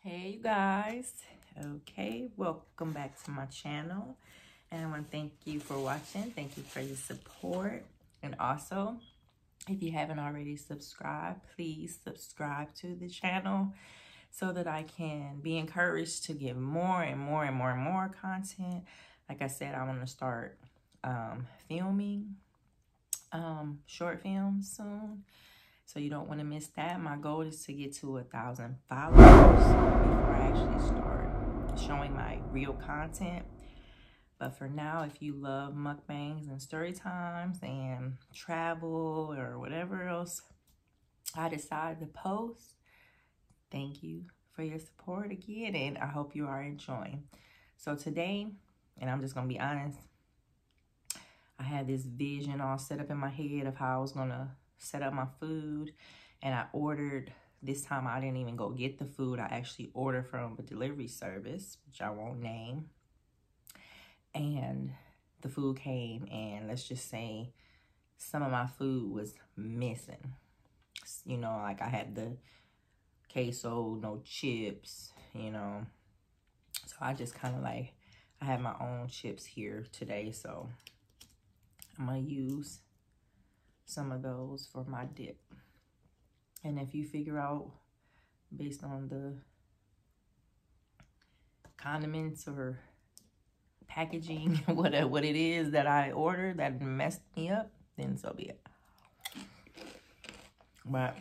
Hey you guys, okay, welcome back to my channel, and I want to thank you for watching. Thank you for your support, and also if you haven't already subscribed, please subscribe to the channel so that I can be encouraged to give more and more content. Like I said, I want to start filming short films soon. So you don't want to miss that. My goal is to get to 1,000 followers before I actually start showing my real content. But for now, if you love mukbangs and story times and travel or whatever else I decide to post, thank you for your support again, and I hope you are enjoying. So today, and I'm just going to be honest, I had this vision all set up in my head of how I was going to set up my food, and I ordered. This time I didn't even go get the food. I actually ordered from a delivery service, which I won't name, and the food came, and let's just say some of my food was missing. You know, like I had the queso, no chips, you know. So I just kind of like, I have my own chips here today, so I'm gonna use some of those for my dip. And if you figure out based on the condiments or packaging what it is that I ordered that messed me up, then so be it. But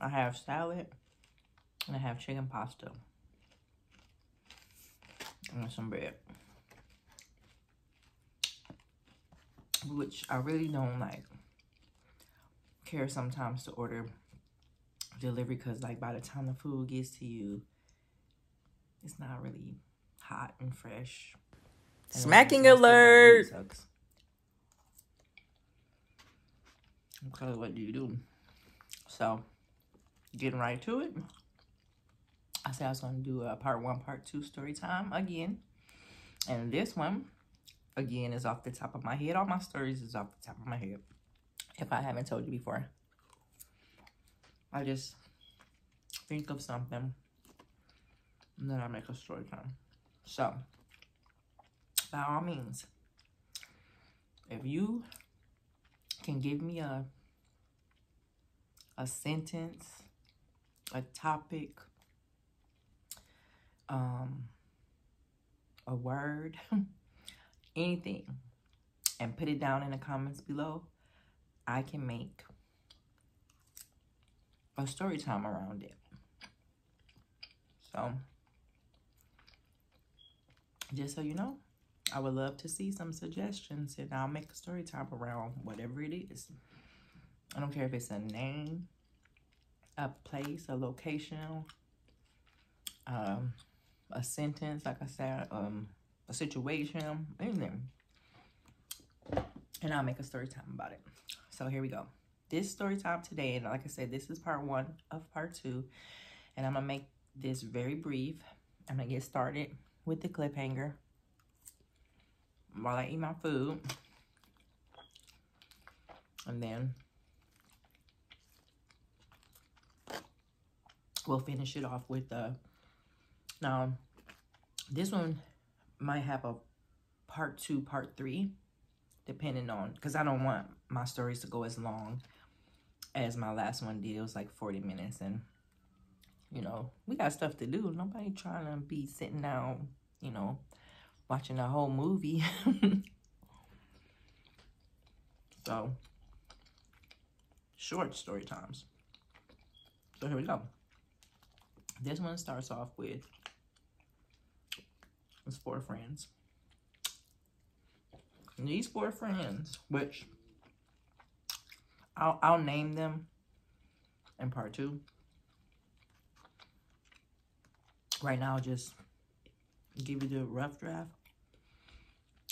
I have salad and I have chicken pasta and some bread, which I really don't like care sometimes to order delivery, because like by the time the food gets to you, it's not really hot and fresh. And smacking alert! Because what do you do? So getting right to it, I said I was going to do a part 1 part 2 story time again, and this one again is off the top of my head. All my stories is off the top of my head, if I haven't told you before. I just think of something and then I make a story time. So by all means, if you can give me a sentence, a topic, a word, anything, and put it down in the comments below, I can make a story time around it. So just so you know, I would love to see some suggestions, and I'll make a story time around whatever it is. I don't care if it's a name, a place, a location, a sentence, like I said, a situation, anything. And I'll make a story time about it. So here we go. This story time today, and like I said, this is part 1 of part 2, and I'm gonna make this very brief. I'm gonna get started with the cliffhanger while I eat my food, and then we'll finish it off with now this one might have a part 2 part 3, depending on, because I don't want my stories to go as long as my last one did. It was like 40 minutes, and you know, we got stuff to do. Nobody trying to be sitting down, you know, watching a whole movie. So short story times. So here we go. This one starts off with, it's 4 friends. And these 4 friends, which I'll name them in part 2. Right now, I'll just give you the rough draft.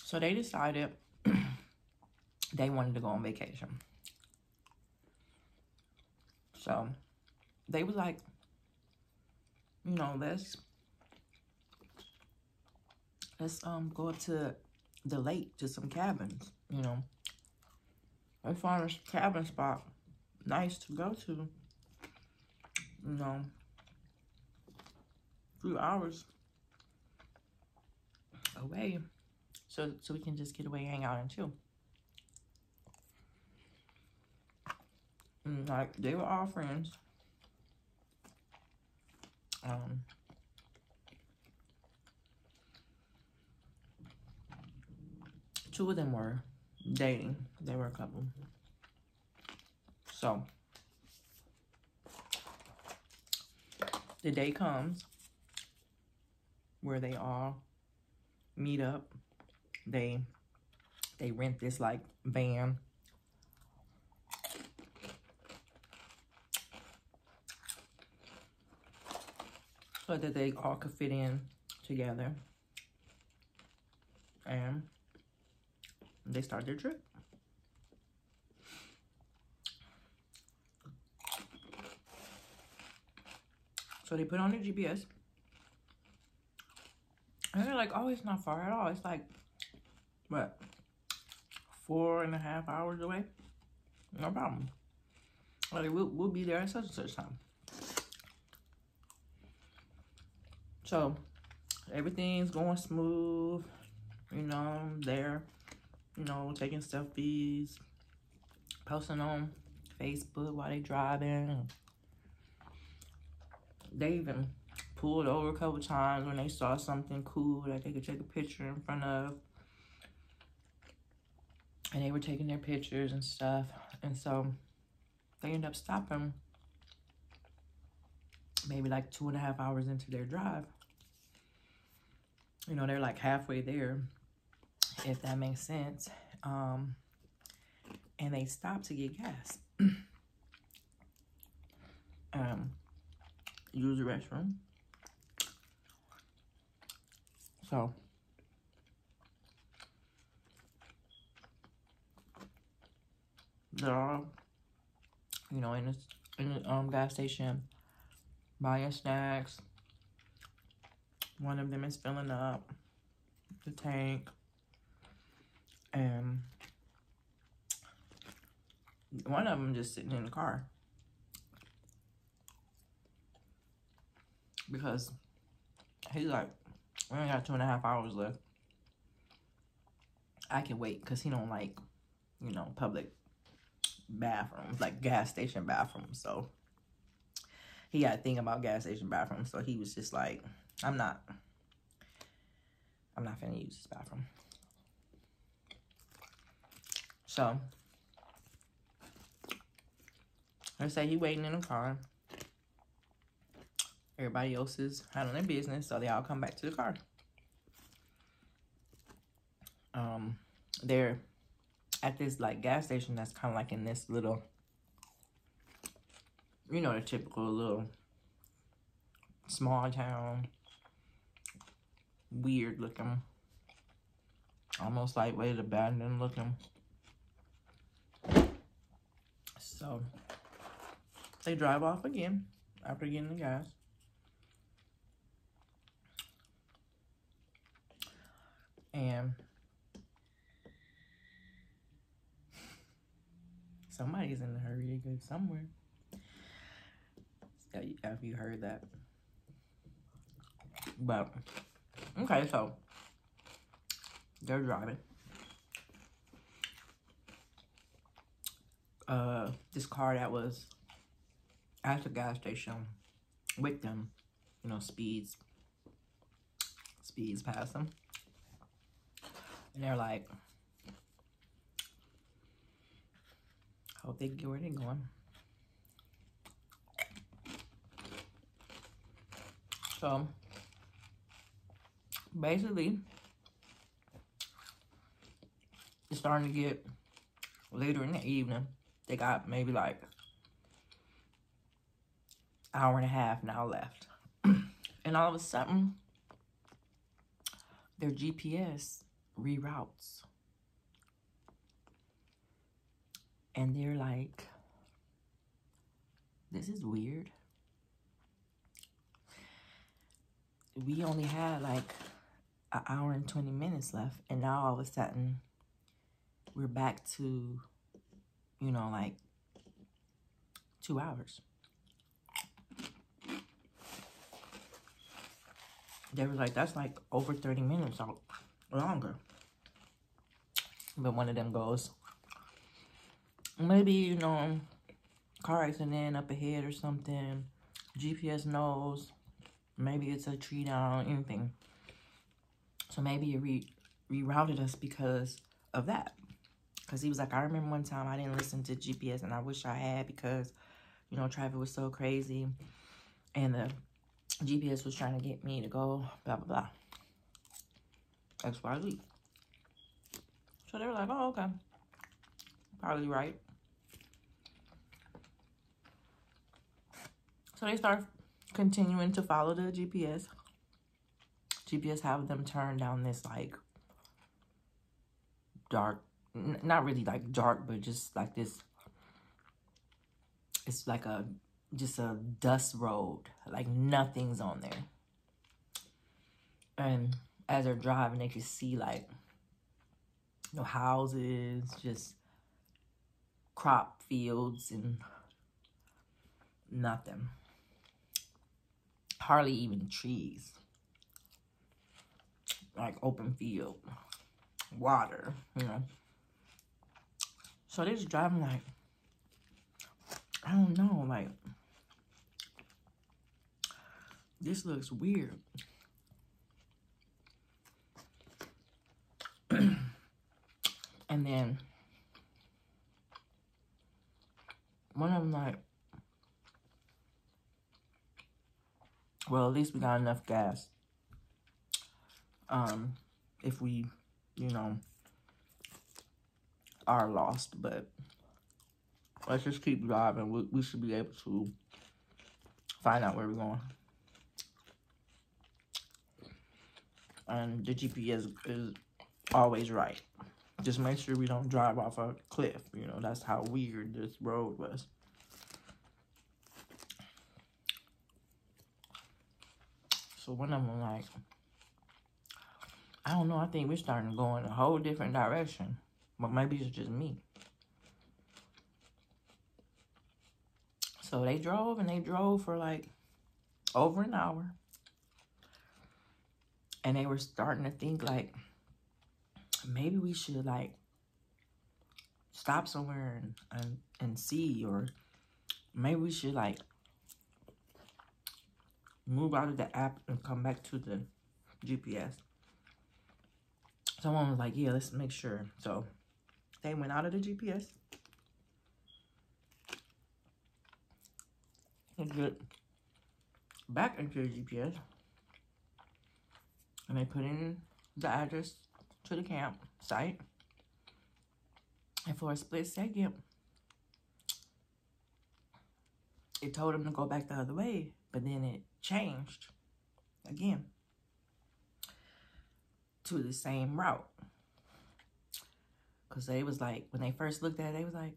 So they decided they wanted to go on vacation. So they was like, you know, let's go up to the lake to some cabins, you know. I found a cabin spot nice to go to, you know. few hours away, so we can just get away, hang out, and chill. And like, they were all friends. Two of them were dating. They were a couple. So the day comes where they all meet up. They rent this like van. So that they all could fit in together. And they start their trip. So they put on their GPS. And they're like, oh, it's not far at all. It's like, what, 4.5 hours away? No problem. Like, we'll be there at such and such time. So everything's going smooth. You know, they're, you know, taking selfies, posting on Facebook while they driving. They even pulled over a couple times when they saw something cool that they could take a picture in front of. And they were taking their pictures and stuff. And so they ended up stopping maybe like 2.5 hours into their drive. You know, they're like halfway there, if that makes sense. And they stopped to get gas. Use the restroom. So they're all, you know, in the gas station buying snacks. One of them is filling up the tank, and one of them just sitting in the car because he's like, we only got 2.5 hours left. I can wait because he don't like, you know, public bathrooms, like gas station bathrooms. So he got a thing about gas station bathrooms. So he was just like, I'm not finna use this bathroom. So let's say he waiting in the car. Everybody else is handling their business, so they all come back to the car. They're at this like gas station that's kind of like in this little, you know, the typical little small town, weird looking, almost like way abandoned looking. So they drive off again after getting the gas. And somebody's in a hurry to go somewhere. Have you heard that? But, okay, so they're driving. This car that was at the gas station with them, you know, speeds past them. And they're like, hope they get where they're going. So basically, it's starting to get later in the evening. They got maybe like 1.5 hours now left. And all of a sudden, their GPS reroutes. And they're like, this is weird. We only had like 1 hour and 20 minutes left. And now all of a sudden, we're back to, you know, like 2 hours. They were like, that's like over 30 minutes or longer. But one of them goes, maybe, you know, car accident up ahead or something. GPS knows. Maybe it's a tree down, anything. So maybe it rerouted us because of that. Because he was like, I remember one time I didn't listen to GPS and I wish I had because, you know, traffic was so crazy. And the GPS was trying to get me to go, blah, blah, blah. XYZ. So they were like, oh, okay. Probably right. So they start continuing to follow the GPS. GPS have them turn down this, like, dark, not really, like, dark, but just, like, this, it's like just a dust road. Like, nothing's on there. And as they're driving, they can see, like, no houses, just crop fields and nothing. Hardly even trees. Like open field. Water, you know. So they're just driving like, I don't know, like, this looks weird. And then one of them like, well, at least we got enough gas. If we, you know, are lost, but let's just keep driving. We should be able to find out where we're going. And the GPS is always right. Just make sure we don't drive off a cliff. You know, that's how weird this road was. So one of them like, I don't know, I think we're starting to go in a whole different direction. But maybe it's just me. So they drove and they drove for like over an hour. And they were starting to think like, maybe we should like stop somewhere and see, or maybe we should like move out of the app and come back to the GPS. Someone was like, yeah, let's make sure. So they went out of the GPS. And get back into the GPS. And they put in the address to the campsite. And for a split second, it told them to go back the other way. But then it changed again to the same route. Because they was like, when they first looked at it, they was like,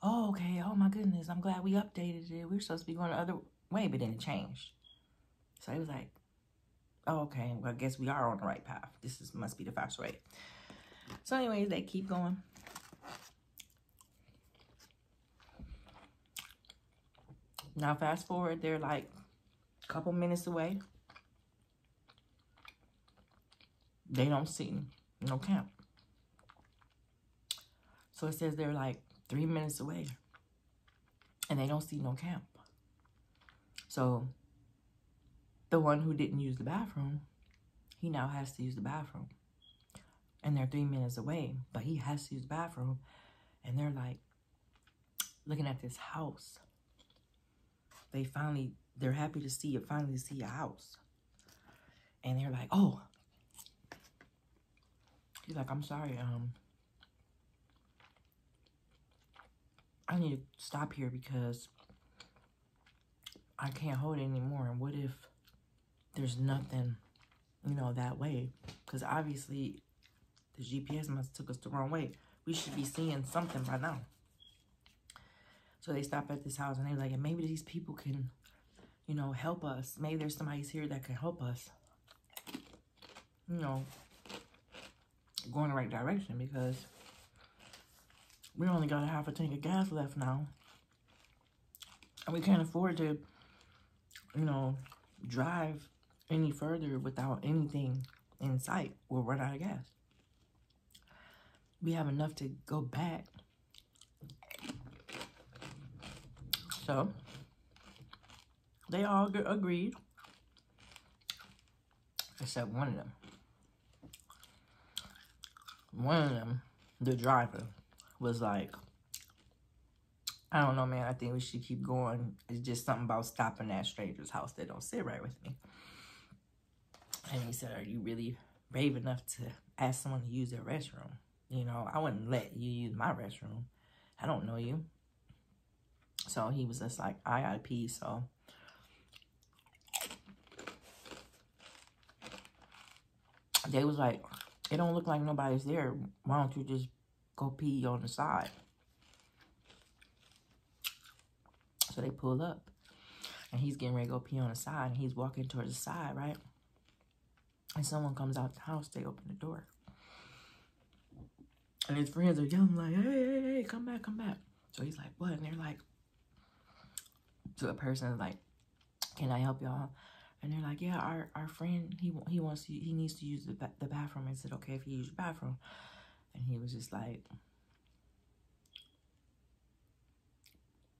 oh, okay, oh my goodness, I'm glad we updated it. We're supposed to be going the other way, but then it changed. So they was like, oh, okay, well, I guess we are on the right path. Must be the fast way. So anyways, they keep going. Now fast forward, they're like a couple minutes away. They don't see no camp. So it says they're like 3 minutes away. And they don't see no camp. So the one who didn't use the bathroom, he now has to use the bathroom. And they're 3 minutes away, but he has to use the bathroom. And they're like looking at this house. They're happy to finally see a house. And they're like, oh. He's like, I'm sorry, I need to stop here because I can't hold it anymore. And what if there's nothing, you know, that way? Because obviously the GPS must have took us the wrong way. We should be seeing something by now. So they stop at this house and they're like, maybe these people can, you know, help us. Maybe there's somebody here that can help us, you know, go in the right direction, because we only got a half a tank of gas left now. And we can't afford to, you know, drive any further without anything in sight, we'll run out of gas. We have enough to go back. So they all agreed, except one of them. One of them, the driver, was like, I don't know, man, I think we should keep going. It's just something about stopping at stranger's house that don't sit right with me. And he said, are you really brave enough to ask someone to use their restroom? You know, I wouldn't let you use my restroom. I don't know you. So he was just like, I gotta pee, so. They was like, it don't look like nobody's there. Why don't you just go pee on the side? So they pull up. And he's getting ready to go pee on the side. And he's walking towards the side, right? And someone comes out the house. They open the door. And his friends are yelling like, hey, come back, come back. So he's like, what? And they're like, to a person like, can I help y'all? And they're like, yeah, our friend, he needs to use the bathroom. I said, okay, if you use the bathroom. And he was just like,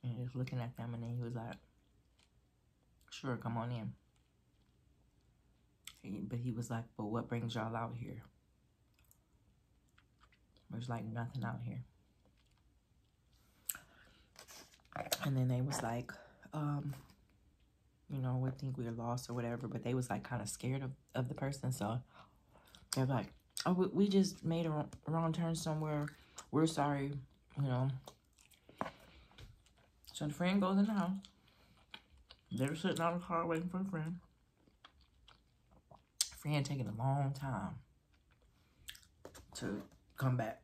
and just looking at them, and then he was like, sure, come on in. But he was like, but what brings y'all out here? There's like nothing out here. And then they was like, you know, we think we're lost or whatever, but they was like kind of scared of the person. So they're like, oh, we just made a wrong turn somewhere. We're sorry, you know. So the friend goes in the house. They're sitting out of the car waiting for the friend. Friend taking a long time to come back.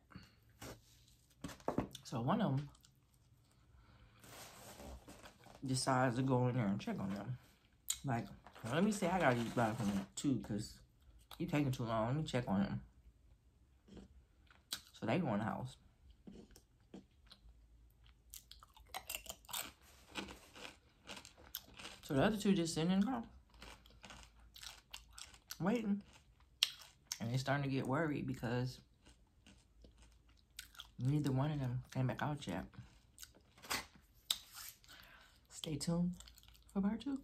So one of them decides to go in there and check on them. Like, well, let me say I gotta use the bathroom too, because you taking too long. Let me check on him. So they go in the house. So the other two just sitting in the car, waiting. And they're starting to get worried because neither one of them came back out yet. Stay tuned for part 2.